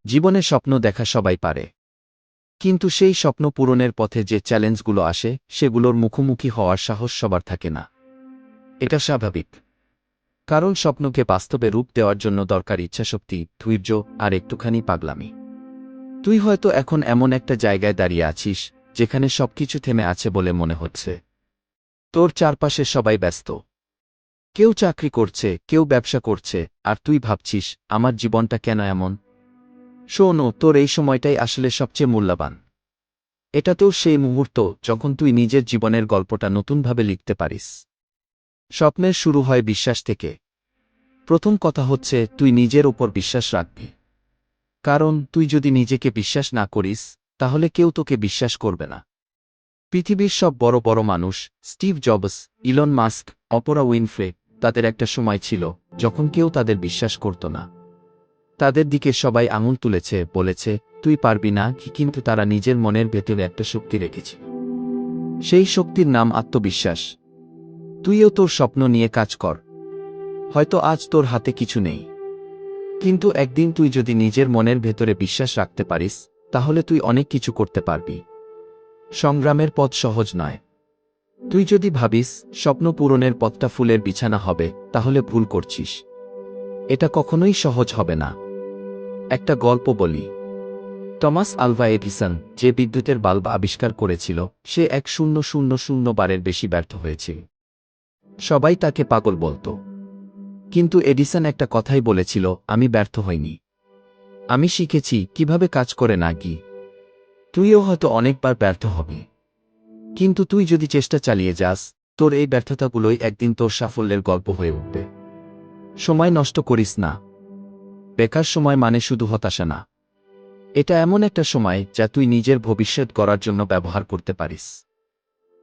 জীবনে স্বপ্ন দেখা সবাই পারে, কিন্তু সেই স্বপ্ন পূরণের পথে যে চ্যালেঞ্জগুলো আসে সেগুলোর মুখোমুখি হওয়ার সাহস সবার থাকে না। এটা স্বাভাবিক, কারণ স্বপ্নকে বাস্তবে রূপ দেওয়ার জন্য দরকার ইচ্ছাশক্তি, ধৈর্য আর একটুখানি পাগলামি। তুই হয়তো এখন এমন একটা জায়গায় দাঁড়িয়ে আছিস যেখানে সবকিছু থেমে আছে বলে মনে হচ্ছে। তোর চারপাশে সবাই ব্যস্ত, কেউ চাকরি করছে, কেউ ব্যবসা করছে, আর তুই ভাবছিস আমার জীবনটা কেন এমন। শোন, তোর এই সময়টাই আসলে সবচেয়ে মূল্যবান। এটা তো সেই মুহূর্ত যখন তুই নিজের জীবনের গল্পটা নতুনভাবে লিখতে পারিস। স্বপ্নের শুরু হয় বিশ্বাস থেকে। প্রথম কথা হচ্ছে তুই নিজের ওপর বিশ্বাস রাখবি, কারণ তুই যদি নিজেকে বিশ্বাস না করিস তাহলে কেউ তোকে বিশ্বাস করবে না। পৃথিবীর সব বড় বড় মানুষ, Steve Jobs, Elon Musk, Oprah Winfrey, তাদের একটা সময় ছিল যখন কেউ তাদের বিশ্বাস করত না। তাদের দিকে সবাই আঙুল তুলেছে, বলেছে তুই পারবি না, কিন্তু তারা নিজের মনের ভেতরে একটা শক্তি রেখেছে। সেই শক্তির নাম আত্মবিশ্বাস। তুইও তোর স্বপ্ন নিয়ে কাজ কর। হয়তো আজ তোর হাতে কিছু নেই, কিন্তু একদিন তুই যদি নিজের মনের ভেতরে বিশ্বাস রাখতে পারিস তাহলে তুই অনেক কিছু করতে পারবি। সংগ্রামের পথ সহজ নয়। তুই যদি ভাবিস স্বপ্ন পূরণের পথটা ফুলের বিছানা হবে তাহলে ভুল করছিস। এটা কখনোই সহজ হবে না। একটা গল্প বলি। টমাস আলভা এডিসন, যে বিদ্যুতের বাল্ব আবিষ্কার করেছিল, সে 1000 বারের বেশি ব্যর্থ হয়েছিল। সবাই তাকে পাগল বলত, কিন্তু এডিসন একটা কথাই বলেছিল, আমি ব্যর্থ হইনি, আমি শিখেছি কিভাবে কাজ করে না কি। তুইও হয়তো অনেকবার ব্যর্থ হবি, কিন্তু তুই যদি চেষ্টা চালিয়ে যাস তোর এই ব্যর্থতাগুলোই একদিন তোর সাফল্যের গল্প হয়ে উঠবে। সময় নষ্ট করিস না। বেকার সময় মানে শুধু হতাশা না, এটা এমন একটা সময় যা তুই নিজের ভবিষ্যৎ গড়ার জন্য ব্যবহার করতে পারিস।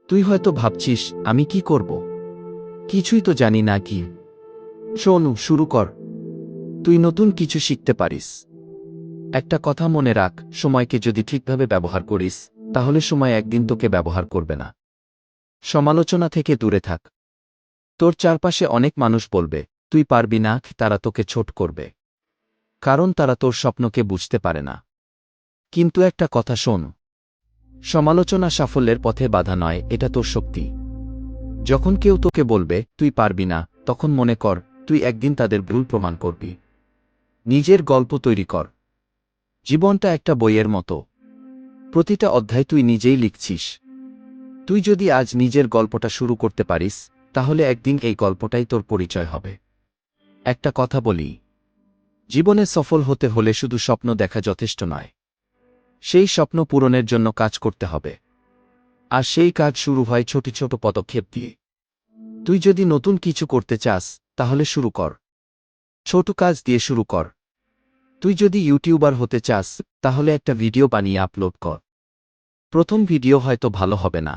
তুই হয়তো ভাবছিস আমি কি করব, কিছুই তো জানি না কি। শোন, শুরু কর। তুই নতুন কিছু শিখতে পারিস। একটা কথা মনে রাখ, সময়কে যদি ঠিকভাবে ব্যবহার করিস তাহলে সময় একদিন তোকে ব্যবহার করবে না। সমালোচনা থেকে দূরে থাক। তোর চারপাশে অনেক মানুষ বলবে তুই পারবি না, তারা তোকে ছোট করবে, কারণ তারা তোর স্বপ্নকে বুঝতে পারে না। কিন্তু একটা কথা শোন, সমালোচনা সাফল্যের পথে বাধা নয়, এটা তোর শক্তি। যখন কেউ তোকে বলবে তুই পারবি না, তখন মনে কর তুই একদিন তাদের ভুল প্রমাণ করবি। নিজের গল্প তৈরি কর। জীবনটা একটা বইয়ের মতো, প্রতিটা অধ্যায় তুই নিজেই লিখছিস। তুই যদি আজ নিজের গল্পটা শুরু করতে পারিস তাহলে একদিন এই গল্পটাই তোর পরিচয় হবে। একটা কথা বলি, জীবনে সফল হতে হলে শুধু স্বপ্ন দেখা যথেষ্ট নয়, সেই স্বপ্ন পূরণের জন্য কাজ করতে হবে। আর সেই কাজ শুরু হয় ছোট ছোট পদক্ষেপ দিয়ে। তুই যদি নতুন কিছু করতে চাস তাহলে শুরু কর, ছোট কাজ দিয়ে শুরু কর। তুই যদি ইউটিউবার হতে চাস তাহলে একটা ভিডিও বানিয়ে আপলোড কর। প্রথম ভিডিও হয়তো ভালো হবে না,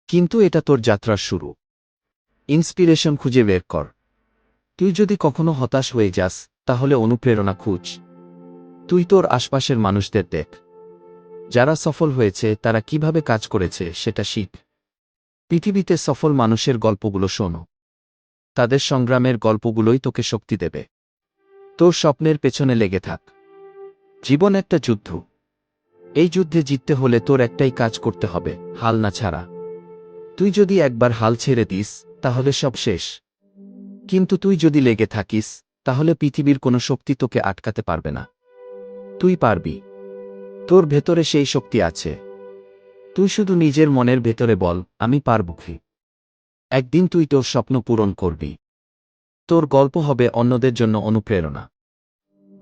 কিন্তু এটা তোর যাত্রার শুরু। ইন্সপিরেশন খুঁজে বের কর। তুই যদি কখনো হতাশ হয়ে যাস তাহলে অনুপ্রেরণা খুঁজ। তুই তোর আশপাশের মানুষদের দেখ, যারা সফল হয়েছে তারা কিভাবে কাজ করেছে সেটা শিখ। পৃথিবীতে সফল মানুষের গল্পগুলো শোনো, তাদের সংগ্রামের গল্পগুলোই তোকে শক্তি দেবে। তোর স্বপ্নের পেছনে লেগে থাক। জীবন একটা যুদ্ধ, এই যুদ্ধে জিততে হলে তোর একটাই কাজ করতে হবে, হাল না ছাড়া। তুই যদি একবার হাল ছেড়ে দিস তাহলে সব শেষ, কিন্তু তুই যদি লেগে থাকিস তাহলে পৃথিবীর কোনো শক্তি তোকে আটকাতে পারবে না। তুই পারবি, তোর ভেতরে সেই শক্তি আছে। তুই শুধু নিজের মনের ভেতরে বল আমি পারবো। একদিন তুই তোর স্বপ্ন পূরণ করবি। তোর গল্প হবে অন্যদের জন্য অনুপ্রেরণা।